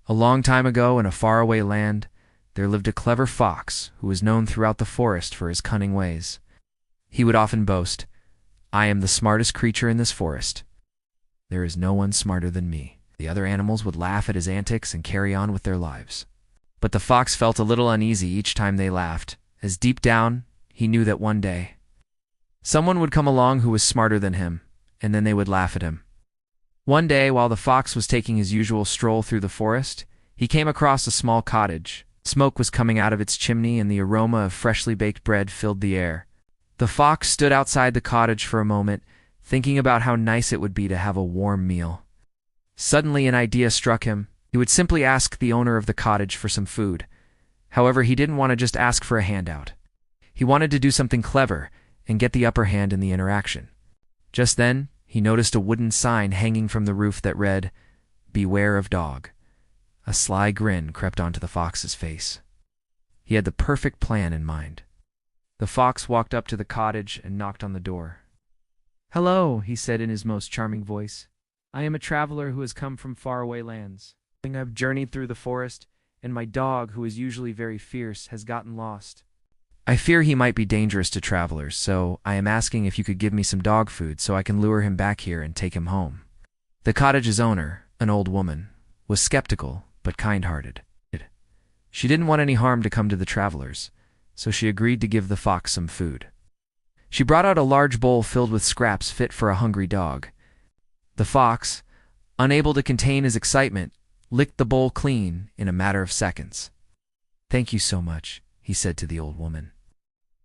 A long time ago, in a faraway land, there lived a clever fox who was known throughout the forest for his cunning ways. He would often boast, "I am the smartest creature in this forest. There is no one smarter than me." The other animals would laugh at his antics and carry on with their lives. But the fox felt a little uneasy each time they laughed, as deep down he knew that one day someone would come along who was smarter than him, and then they would laugh at him. One day, while the fox was taking his usual stroll through the forest, he came across a small cottage. Smoke was coming out of its chimney, and the aroma of freshly baked bread filled the air. The fox stood outside the cottage for a moment, thinking about how nice it would be to have a warm meal. Suddenly, an idea struck him. He would simply ask the owner of the cottage for some food. However, he didn't want to just ask for a handout. He wanted to do something clever and get the upper hand in the interaction. Just then, he noticed a wooden sign hanging from the roof that read, "Beware of dog." A sly grin crept onto the fox's face. He had the perfect plan in mind. The fox walked up to the cottage and knocked on the door. "Hello," he said in his most charming voice. "I am a traveler who has come from faraway lands. I've journeyed through the forest, and my dog, who is usually very fierce, has gotten lost. I fear he might be dangerous to travelers, so I am asking if you could give me some dog food so I can lure him back here and take him home." The cottage's owner, an old woman, was skeptical but kind-hearted. She didn't want any harm to come to the travelers, so she agreed to give the fox some food. She brought out a large bowl filled with scraps fit for a hungry dog. The fox, unable to contain his excitement, licked the bowl clean in a matter of seconds. "Thank you so much," he said to the old woman.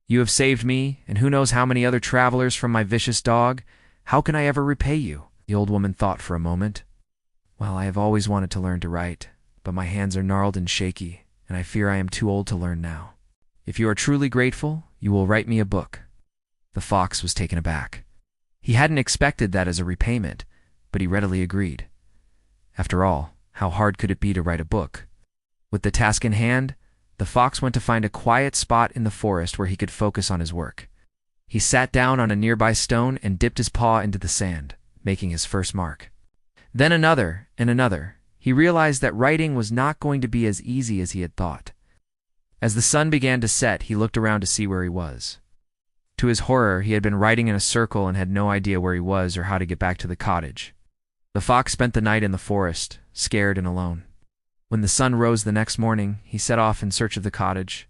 "You have saved me, and who knows how many other travelers from my vicious dog. How can I ever repay you?" The old woman thought for a moment. "Well, I have always wanted to learn to write, but my hands are gnarled and shaky, and I fear I am too old to learn now. If you are truly grateful, you will write me a book." The fox was taken aback. He hadn't expected that as a repayment, but he readily agreed. After all, how hard could it be to write a book? With the task in hand, the fox went to find a quiet spot in the forest where he could focus on his work. He sat down on a nearby stone and dipped his paw into the sand, making his first mark. Then another and another. He realized that writing was not going to be as easy as he had thought. As the sun began to set, he looked around to see where he was. To his horror, he had been writing in a circle and had no idea where he was or how to get back to the cottage. The fox spent the night in the forest, scared and alone. When the sun rose the next morning, he set off in search of the cottage.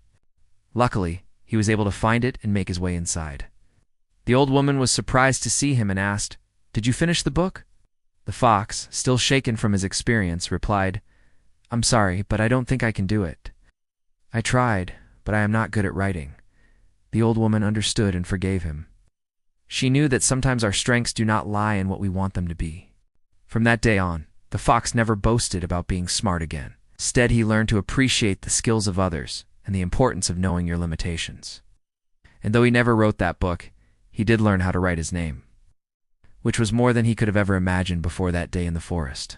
Luckily, he was able to find it and make his way inside. The old woman was surprised to see him and asked, "Did you finish the book?" The fox, still shaken from his experience, replied, "I'm sorry, but I don't think I can do it. I tried, but I am not good at writing." The old woman understood and forgave him. She knew that sometimes our strengths do not lie in what we want them to be. From that day on, the fox never boasted about being smart again. Instead, he learned to appreciate the skills of others and the importance of knowing your limitations. And though he never wrote that book, he did learn how to write his name, which was more than he could have ever imagined before that day in the forest.